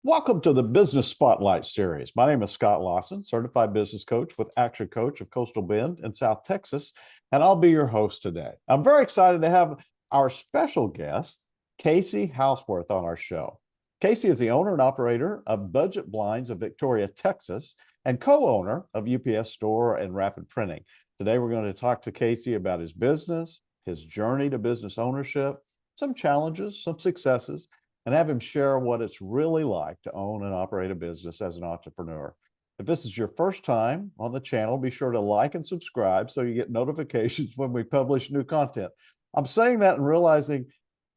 Welcome to the Business Spotlight Series. My name is Scott Lawson, certified business coach with ActionCOACH of Coastal Bend in South Texas, and I'll be your host today. I'm very excited to have our special guest, Casey Housworth, on our show. Casey is the owner and operator of Budget Blinds of Victoria, Texas, and co-owner of UPS Store and Rapid Printing. Today, we're going to talk to Casey about his business, his journey to business ownership, some challenges, some successes, and have him share what it's really like to own and operate a business as an entrepreneur. If this is your first time on the channel, be sure to like and subscribe so you get notifications when we publish new content. I'm saying that and realizing,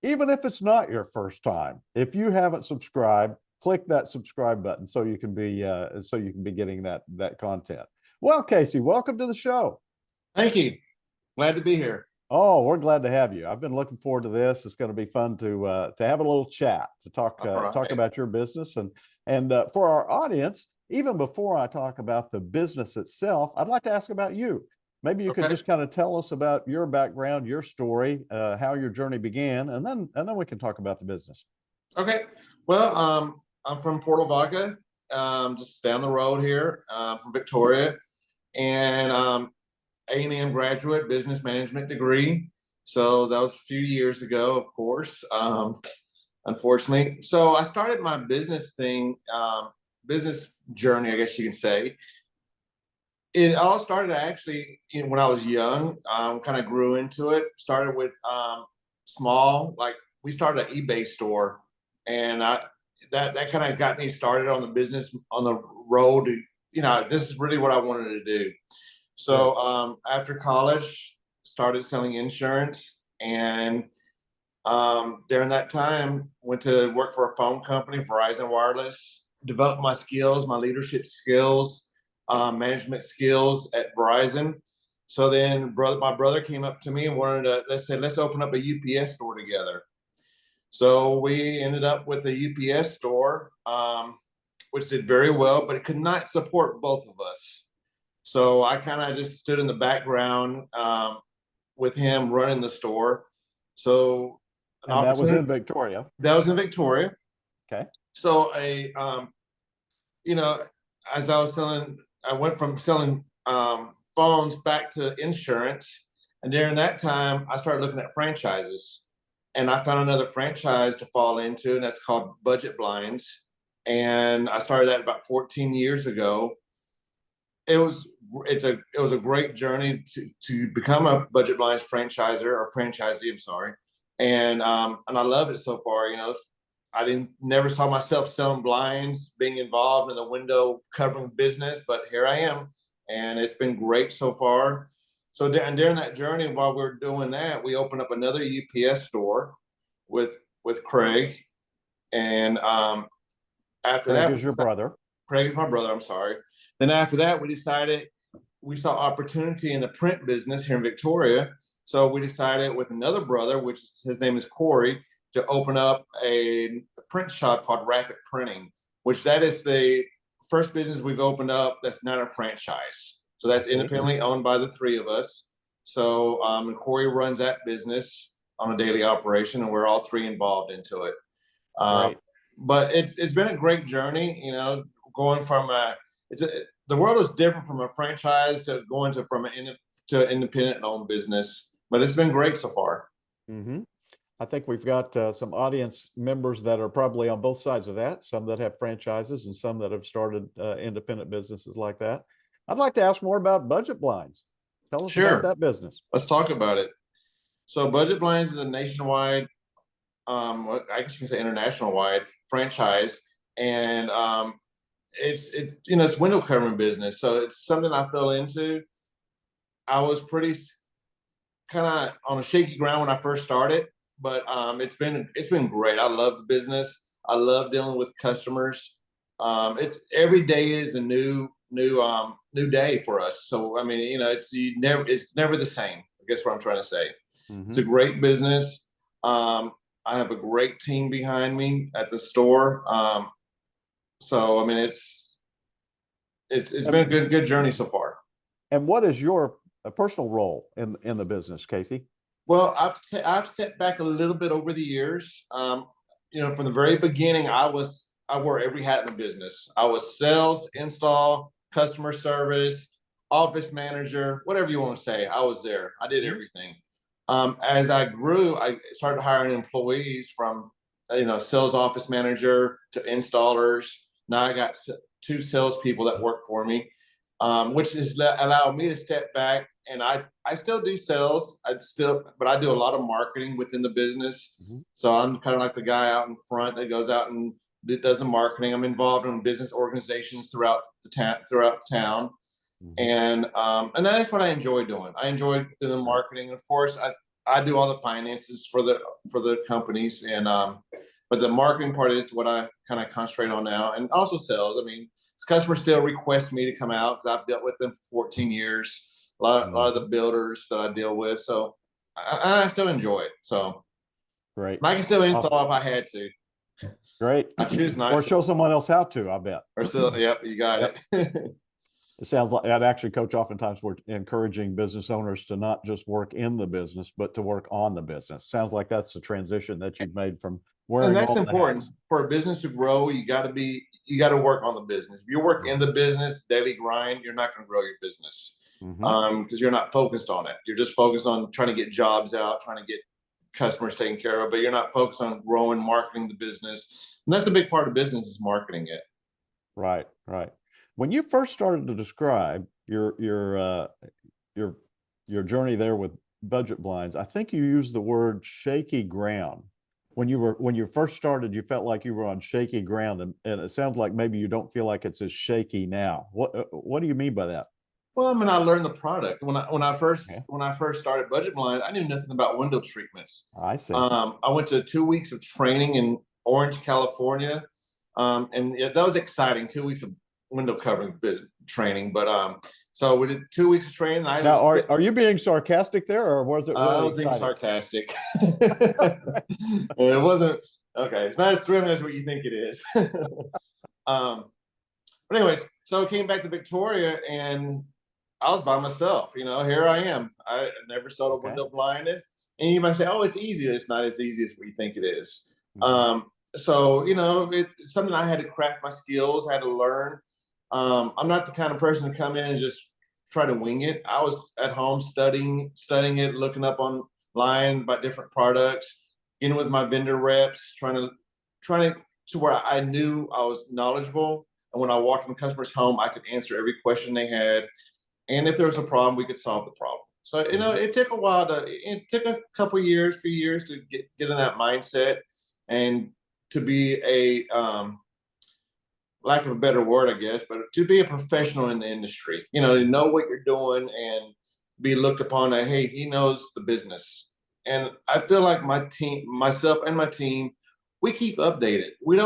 even if it's not your first time, if you haven't subscribed, click that subscribe button so you can be getting that content. Well, Casey, welcome to the show. Thank you. Glad to be here. Oh, we're glad to have you. I've been looking forward to this. It's going to be fun to have a little chat, to talk about your business and for our audience. Even before I talk about the business itself, I'd like to ask about you. Maybe you could just kind of tell us about your background, your story, how your journey began, and then we can talk about the business. Okay. Well, I'm from Port Lavaca, just down the road here, from Victoria, and A&M graduate, business management degree. So that was a few years ago, of course, unfortunately. So I started my business business journey, I guess you can say. It all started actually when I was young, kind of grew into it. Started with small, like we started an eBay store, and that kind of got me started on the business, on the road to, this is really what I wanted to do. So after college, started selling insurance, and during that time, went to work for a phone company, Verizon Wireless, developed my skills, my leadership skills, management skills at Verizon. So then my brother came up to me and wanted to, let's open up a UPS store together. So we ended up with a UPS store, which did very well, but it could not support both of us. So I kind of just stood in the background with him running the store. So that was in Victoria. That was in Victoria. Okay. So as I was selling, I went from selling phones back to insurance. And during that time, I started looking at franchises. And I found another franchise to fall into, and that's called Budget Blinds. And I started that about 14 years ago. It was a great journey to become a Budget Blinds franchisor or franchisee. I'm sorry, and I love it so far. I never saw myself selling blinds, being involved in the window covering business, but here I am, and it's been great so far. So during that journey, while we're doing that, we opened up another UPS store with Craig, and after Craig that, is your brother. Craig is my brother. I'm sorry. Then after that, we saw opportunity in the print business here in Victoria. So we decided with another brother, which his name is Corey, to open up a print shop called Rapid Printing, which that is the first business we've opened up that's not a franchise. So that's independently owned by the three of us. So and Corey runs that business on a daily operation, and we're all three involved into it. But it's been a great journey, going from the world is different from a franchise to going to an independent owned business, but it's been great so far. Mm-hmm. I think we've got some audience members that are probably on both sides of that, some that have franchises and some that have started independent businesses like that. I'd like to ask more about Budget Blinds. Tell us about that business. Let's talk about it. So Budget Blinds is a nationwide, I guess you can say international wide franchise, and it's window covering business. So it's something I fell into. I was pretty kind of on a shaky ground when I first started, but it's been great. I love the business. I love dealing with customers. It's every day is a new day for us. So I mean, it's never the same. I guess what I'm trying to say. Mm-hmm. It's a great business. I have a great team behind me at the store. So I mean, it's been a good journey so far. And what is your personal role in the business, Casey? Well, I've stepped back a little bit over the years. From the very beginning, I was I wore every hat in the business. I was sales, install, customer service, office manager, whatever you want to say. I was there. I did everything. As I grew, I started hiring employees from, sales office manager to installers. Now I got 2 salespeople that work for me, which has allowed me to step back. And I still do sales. But I do a lot of marketing within the business. Mm-hmm. So I'm kind of like the guy out in front that goes out and does the marketing. I'm involved in business organizations throughout the town. Mm-hmm. And that's what I enjoy doing. I enjoy doing the marketing. Of course, I do all the finances for the companies, and but the marketing part is what I kind of concentrate on now, and also sales. I mean, customers still request me to come out because I've dealt with them for 14 years. A lot of the builders that I deal with, so I still enjoy it. So Great. I can still install if I had to. Great. I choose not or to. show someone else how to, I bet. Or still, yep, you got it. It sounds like at ActionCOACH, oftentimes we're encouraging business owners to not just work in the business, but to work on the business. Sounds like that's the transition that you've made from wearing And that's all the important hats. for a business to grow. You got to work on the business. If you work in the business, daily grind, you're not going to grow your business because you're not focused on it. You're just focused on trying to get jobs out, trying to get customers taken care of, but you're not focused on growing, marketing the business. And that's a big part of business, is marketing it. Right, right. When you first started to describe your journey there with budget blinds, I think you used the word shaky ground. When you first started, you felt like you were on shaky ground, and it sounds like maybe you don't feel like it's as shaky now. What do you mean by that? Well, I mean, I learned the product when I first started Budget Blind. I knew nothing about window treatments. I see. I went to 2 weeks of training in Orange, California, and that was exciting. 2 weeks of window covering business training, but so we did 2 weeks of training. Now, are you being sarcastic there, or was it really I was exciting? being sarcastic. It wasn't okay. It's not as thrilling as what you think it is. But anyways, so I came back to Victoria and I was by myself. Here I am. I never sold a window blindness. And you might say, oh, it's easy. It's not as easy as what you think it is. So, it's something I had to craft my skills, I had to learn. I'm not the kind of person to come in and just try to wing it. I was at home studying it, looking up online about different products, getting with my vendor reps, trying to where I knew I was knowledgeable. And when I walked in the customer's home, I could answer every question they had. And if there was a problem, we could solve the problem. So, it took a while it took a couple of years, few years to get in that mindset and to be a, lack of a better word, I guess, but to be a professional in the industry, to know what you're doing and be looked upon that, hey, he knows the business. And I feel like myself and my team, we keep updated. We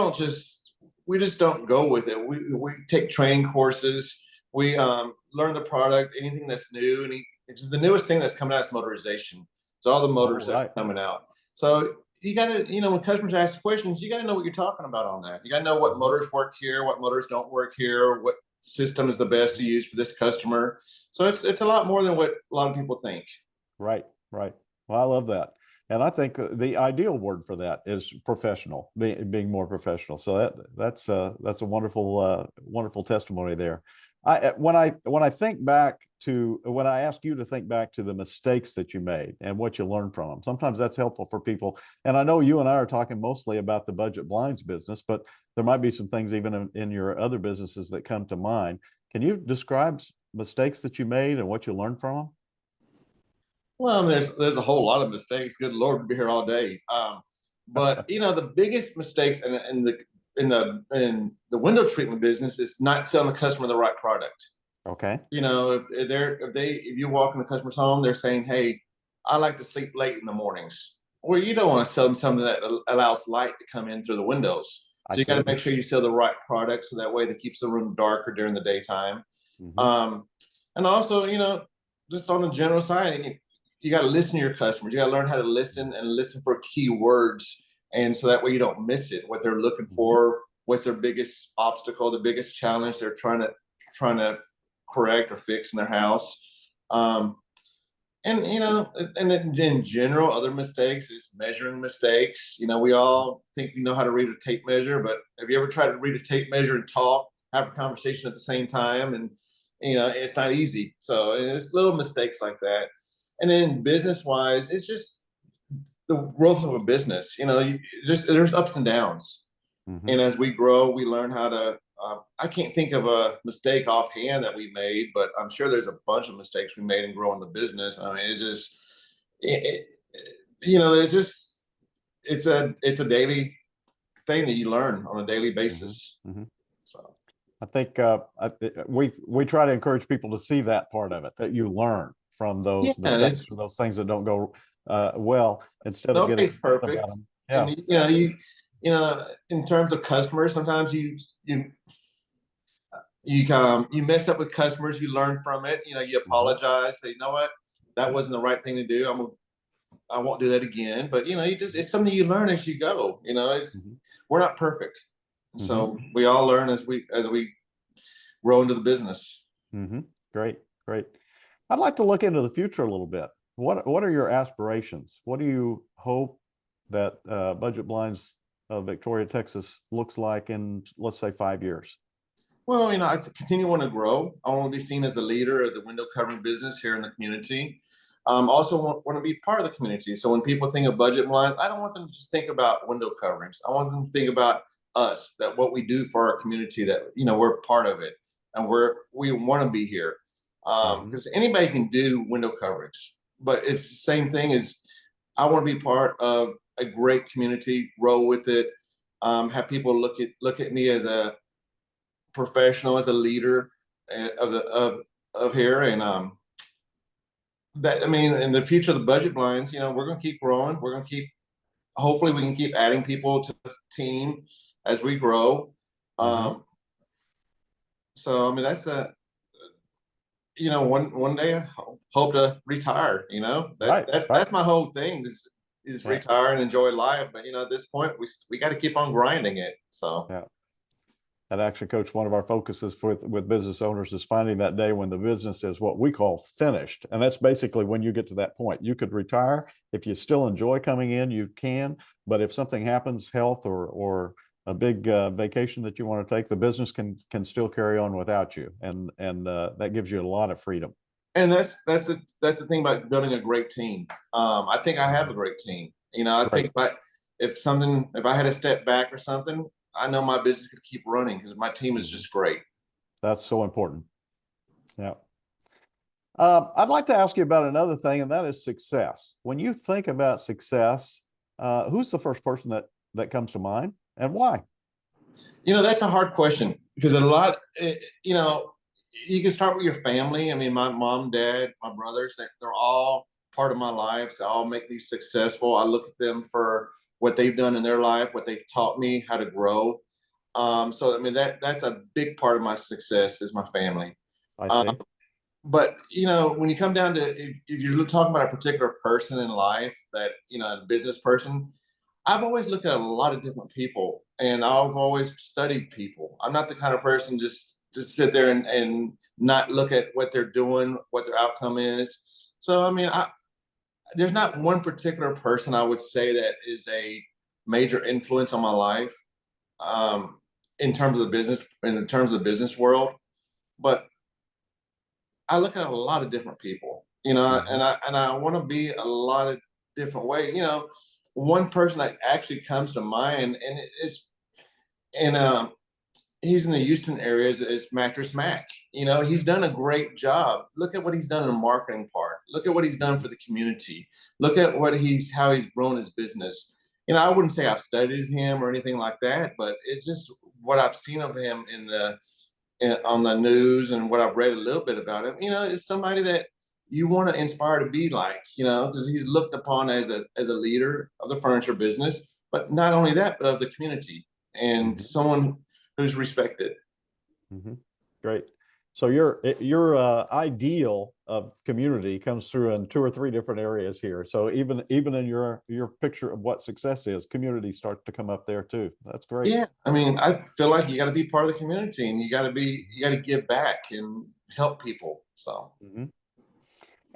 just don't go with it. We take training courses. We learn the product, anything that's new. It's the newest thing that's coming out is motorization. It's all the motors that's coming out. So you got to, when customers ask questions, you got to know what you're talking about on that. You got to know what motors work here, what motors don't work here, what system is the best to use for this customer. So it's a lot more than what a lot of people think. Right, right. Well, I love that. And I think the ideal word for that is professional, being more professional. So that's a wonderful testimony there. When I think back to when I ask you to think back to the mistakes that you made and what you learned from them, sometimes that's helpful for people. And I know you and I are talking mostly about the budget blinds business, but there might be some things even in your other businesses that come to mind. Can you describe mistakes that you made and what you learned from them? Well, there's a whole lot of mistakes. Good Lord, we'd be here all day. But the biggest mistakes in the window treatment business is not selling the customer the right product. Okay. If you walk in the customer's home, they're saying, "Hey, I like to sleep late in the mornings." Well, you don't want to sell them something that allows light to come in through the windows. So you got to make sure you sell the right product, so that way that keeps the room darker during the daytime. And also, just on the general side, you got to listen to your customers. You got to learn how to listen and listen for key words, and so that way you don't miss it. What they're looking for, what's their biggest obstacle, the biggest challenge they're trying to correct or fix in their house. And and in general, other mistakes is measuring mistakes. We all think we know how to read a tape measure, but have you ever tried to read a tape measure and talk, have a conversation at the same time? And it's not easy. So it's little mistakes like that. And then business wise, it's just the growth of a business. There's ups and downs. Mm-hmm. And as we grow, we learn how to. I can't think of a mistake offhand that we made, but I'm sure there's a bunch of mistakes we made in growing the business. I mean, it just it's a daily thing that you learn on a daily basis. Mm-hmm. So I think we try to encourage people to see that part of it, that you learn from those mistakes or those things that don't go well, instead of getting nobody's perfect. about them. Yeah. And in terms of customers, sometimes you mess up with customers, you learn from it, you apologize, say, you know what, that wasn't the right thing to do. I won't do that again. But it's something you learn as you go. We're not perfect. So we all learn as we grow into the business. Great. I'd like to look into the future a little bit. What are your aspirations? What do you hope that Budget Blinds of Victoria, Texas looks like in, let's say, 5 years? Well, I continue to want to grow. I want to be seen as a leader of the window covering business here in the community. Also want to be part of the community. So when people think of Budget Blinds, I don't want them to just think about window coverings. I want them to think about us, that what we do for our community, that we're part of it, and we want to be here. Because anybody can do window coverage, but it's the same thing as I want to be part of a great community, grow with it, have people look at me as a professional, as a leader of here. And in the future of the Budget Blinds, we're going to keep growing. We're going to hopefully we can keep adding people to the team as we grow. So that's one day I hope to retire. That's my whole thing is retire and enjoy life. But at this point we got to keep on grinding it. So yeah. At ActionCOACH, one of our focuses with business owners is finding that day when the business is what we call finished. And that's basically when you get to that point. You could retire. If you still enjoy coming in, you can. But if something happens, health or a big vacation that you want to take, the business can still carry on without you. And that gives you a lot of freedom. And that's the thing about building a great team. I think I have a great team. I think if I had to step back or something, I know my business could keep running because my team is just great. That's so important. Yeah. I'd like to ask you about another thing, and that is success. When you think about success, who's the first person that comes to mind, and why? That's a hard question because you can start with your family. I mean, my mom, dad, my brothers, they're all part of my life. They all make me successful. I look at them for what they've done in their life, what they've taught me how to grow. So that's a big part of my success is my family. I see. But when you come down to if you're talking about a particular person in life, that a business person, I've always looked at a lot of different people, and I've always studied people. I'm not the kind of person just sit there and not look at what they're doing, what their outcome is. So there's not one particular person I would say that is a major influence on my life in terms of the business world. But I look at a lot of different people, and I want to be a lot of different ways. One person that actually comes to mind, he's in the Houston area, is Mattress Mac. He's done a great job. Look at what he's done in the marketing part. Look at what he's done for the community. Look at how he's grown his business. I wouldn't say I've studied him or anything like that, but it's just what I've seen of him on the news and what I've read a little bit about him. Is somebody that you want to inspire to be like, because he's looked upon as a leader of the furniture business, but not only that, but of the community, and someone who's respected. Great. So your ideal of community comes through in 2 or 3 different areas here. So even in your picture of what success is, community starts to come up there too. That's great. Yeah, I feel like you got to be part of the community, and you got to give back and help people. So.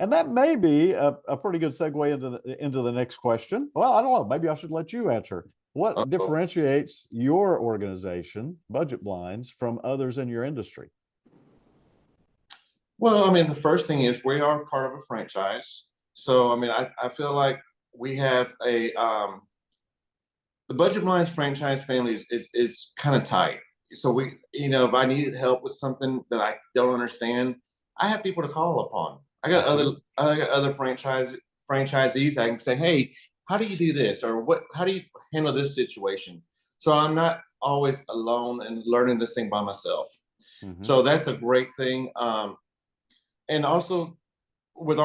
And that may be a pretty good segue into the next question. Well, I don't know. Maybe I should let you answer. What Uh-oh. differentiates your organization, Budget Blinds, from others in your industry? Well, I mean, the first thing is we are part of a franchise. So, I mean, I feel like we have the Budget Blinds franchise family is kind of tight. So we, if I needed help with something that I don't understand, I have people to call upon. I got other franchisees I can say, hey, how do you do this? Or how do you handle this situation? So I'm not always alone and learning this thing by myself. Mm-hmm. So that's a great thing. And also with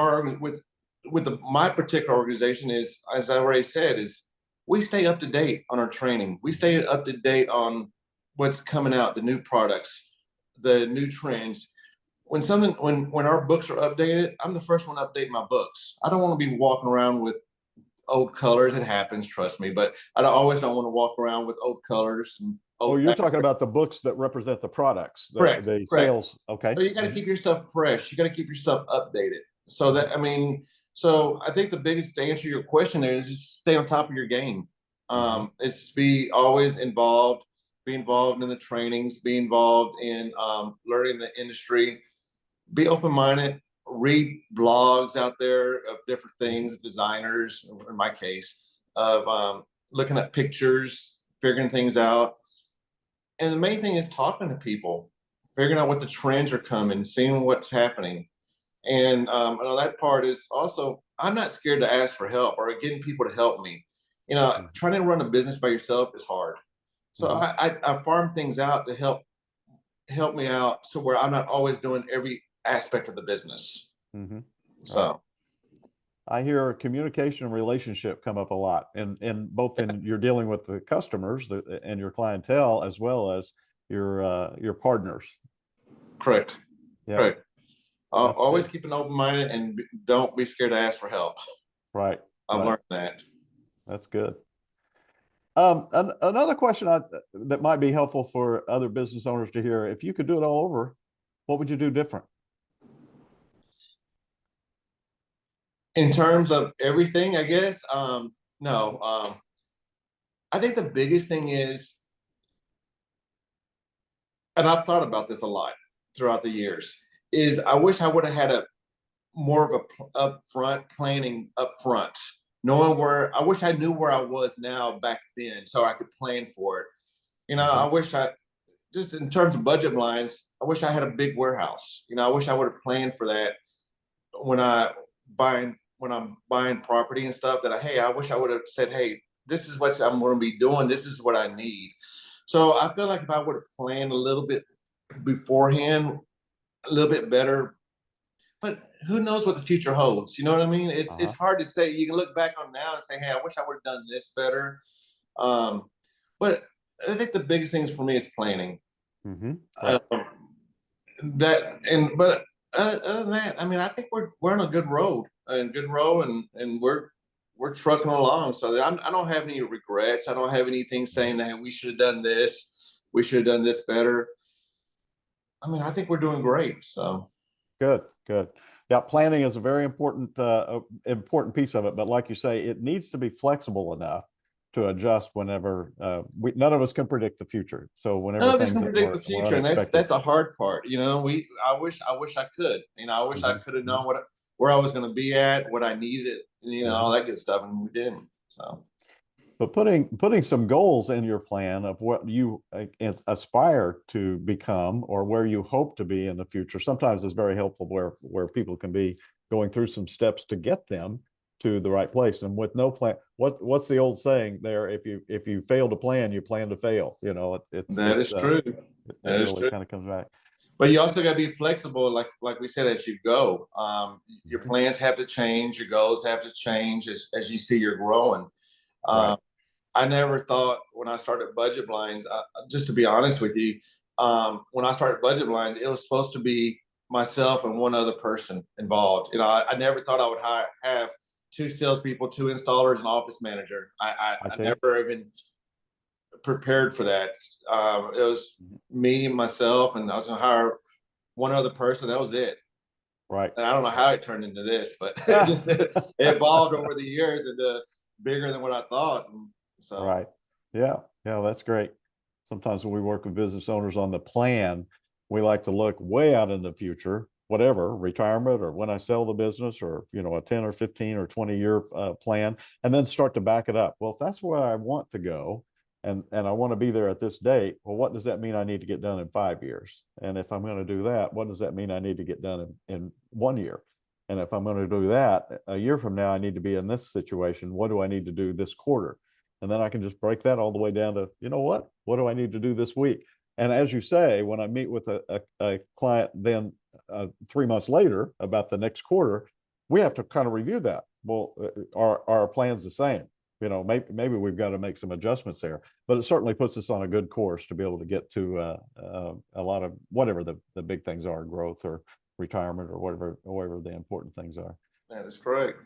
my particular organization is, as I already said, is we stay up to date on our training. We stay up to date on what's coming out, the new products, the new trends. When our books are updated, I'm the first one to update my books. I don't want to be walking around with old colors. It happens, trust me, but I always don't want to walk around with old colors and Oh, you're talking about the books that represent the products, correct, the correct. sales. Okay. So you got to keep your stuff fresh. You got to keep your stuff updated. So that, I mean, so I think the biggest to answer your question there is just stay on top of your game. It's be always involved, be involved in the trainings, be involved in learning the industry, be open-minded, read blogs out there of different things, designers, in my case, of looking at pictures, figuring things out. And the main thing is talking to people, figuring out what the trends are coming, seeing what's happening. And that part is also, I'm not scared to ask for help or getting people to help me. Trying to run a business by yourself is hard. So I farm things out to help me out, so where I'm not always doing every aspect of the business. So I hear communication and relationship come up a lot, and both in you're dealing with the customers and your clientele as well as your partners. Correct. Yeah. Correct. Always keep an open mind and don't be scared to ask for help. Right. I've learned that. That's good. Another question that might be helpful for other business owners to hear: if you could do it all over, what would you do different? In terms of everything, I guess, no. I think the biggest thing is, and I've thought about this a lot throughout the years, is I wish I would have had a more of a upfront planning upfront, knowing where I wish I knew where I was now back then, so I could plan for it. I wish just in terms of budget blinds, I wish I had a big warehouse. I wish I would have planned for that when I'm buying property and stuff. I wish I would have said, hey, this is what I'm going to be doing. This is what I need. So I feel like if I would have planned a little bit beforehand, a little bit better, but who knows what the future holds? You know what I mean? It's hard to say. You can look back on now and say, hey, I wish I would have done this better. But I think the biggest things for me is planning. Right. But other than that, I mean, I think we're on a good road and we're trucking along. So I don't have any regrets. I don't have anything saying that we should have done this. We should have done this better. I mean, I think we're doing great. So good. Yeah, planning is a very important piece of it. But like you say, it needs to be flexible enough to adjust whenever none of us can predict the future. So whenever none of us can predict the future, and that's a hard part. I wish I could. I wish I could have known where I was going to be at, what I needed, all that good stuff, and we didn't. So, but putting some goals in your plan of what you aspire to become or where you hope to be in the future sometimes is very helpful, where people can be going through some steps to get them to the right place. And with no plan, what's the old saying there? If you fail to plan, you plan to fail. That is true. That is true. Kind of comes back. But you also got to be flexible, like we said, as you go. Your plans have to change, your goals have to change as you see you're growing. Right. I never thought when I started Budget Blinds, just to be honest with you, when I started Budget Blinds, it was supposed to be myself and one other person involved. I never thought I would have 2 salespeople, 2 installers, an office manager. I never even prepared for that. It was me, myself, and I was going to hire one other person. That was it. Right. And I don't know how it turned into this, but it evolved over the years into bigger than what I thought. And so, Right. Yeah. Yeah. That's great. Sometimes when we work with business owners on the plan, we like to look way out in the future, whatever, retirement or when I sell the business or, a 10 or 15 or 20-year plan, and then start to back it up. Well, if that's where I want to go and I want to be there at this date, well, what does that mean I need to get done in 5 years? And if I'm going to do that, what does that mean I need to get done in 1 year? And if I'm going to do that a year from now, I need to be in this situation. What do I need to do this quarter? And then I can just break that all the way down to, what do I need to do this week? And as you say, when I meet with a client then 3 months later about the next quarter, we have to kind of review that. Well, are our plans the same? Maybe we've got to make some adjustments there, but it certainly puts us on a good course to be able to get to a lot of whatever the big things are, growth or retirement or whatever the important things are. that is correct.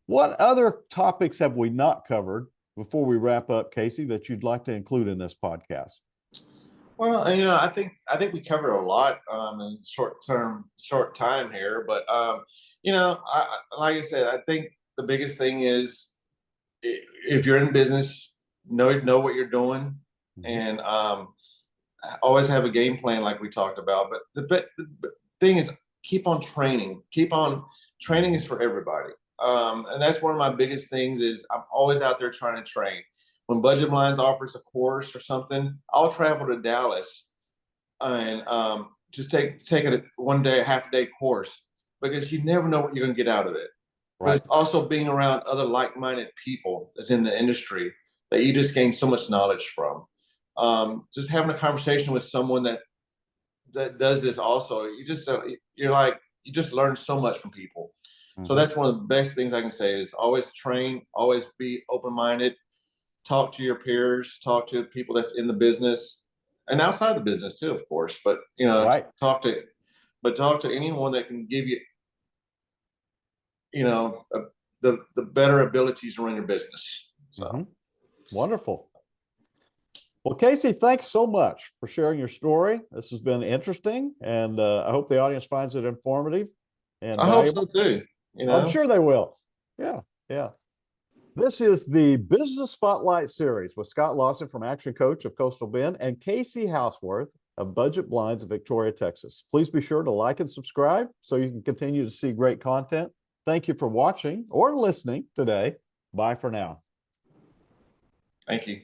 What other topics have we not covered before we wrap up, Casey, that you'd like to include in this podcast? Well, I think we covered a lot in short time here, but like I said, I think the biggest thing is if you're in business, know what you're doing, and always have a game plan like we talked about. But the thing is, keep on training. Training is for everybody, and that's one of my biggest things. Is I'm always out there trying to train. When Budget Blinds offers a course or something, I'll travel to Dallas and just take a one day, a half day course, because you never know what you're going to get out of it. Right. But it's also being around other like-minded people that's in the industry that you just gain so much knowledge from. Just having a conversation with someone that does this also, you just learn so much from people. So that's one of the best things I can say is always train, always be open-minded, talk to your peers, talk to people that's in the business and outside the business too, of course. But right. talk to anyone that can give you the better abilities to run your business. So Wonderful. Well, Casey, thanks so much for sharing your story. This has been interesting, and I hope the audience finds it informative and valuable. Hope so too. I'm sure they will. Yeah. This is the Business Spotlight Series with Scott Lawson from ActionCOACH of Coastal Bend and Casey Housworth of Budget Blinds of Victoria, Texas. Please be sure to like and subscribe so you can continue to see great content. Thank you for watching or listening today. Bye for now. Thank you.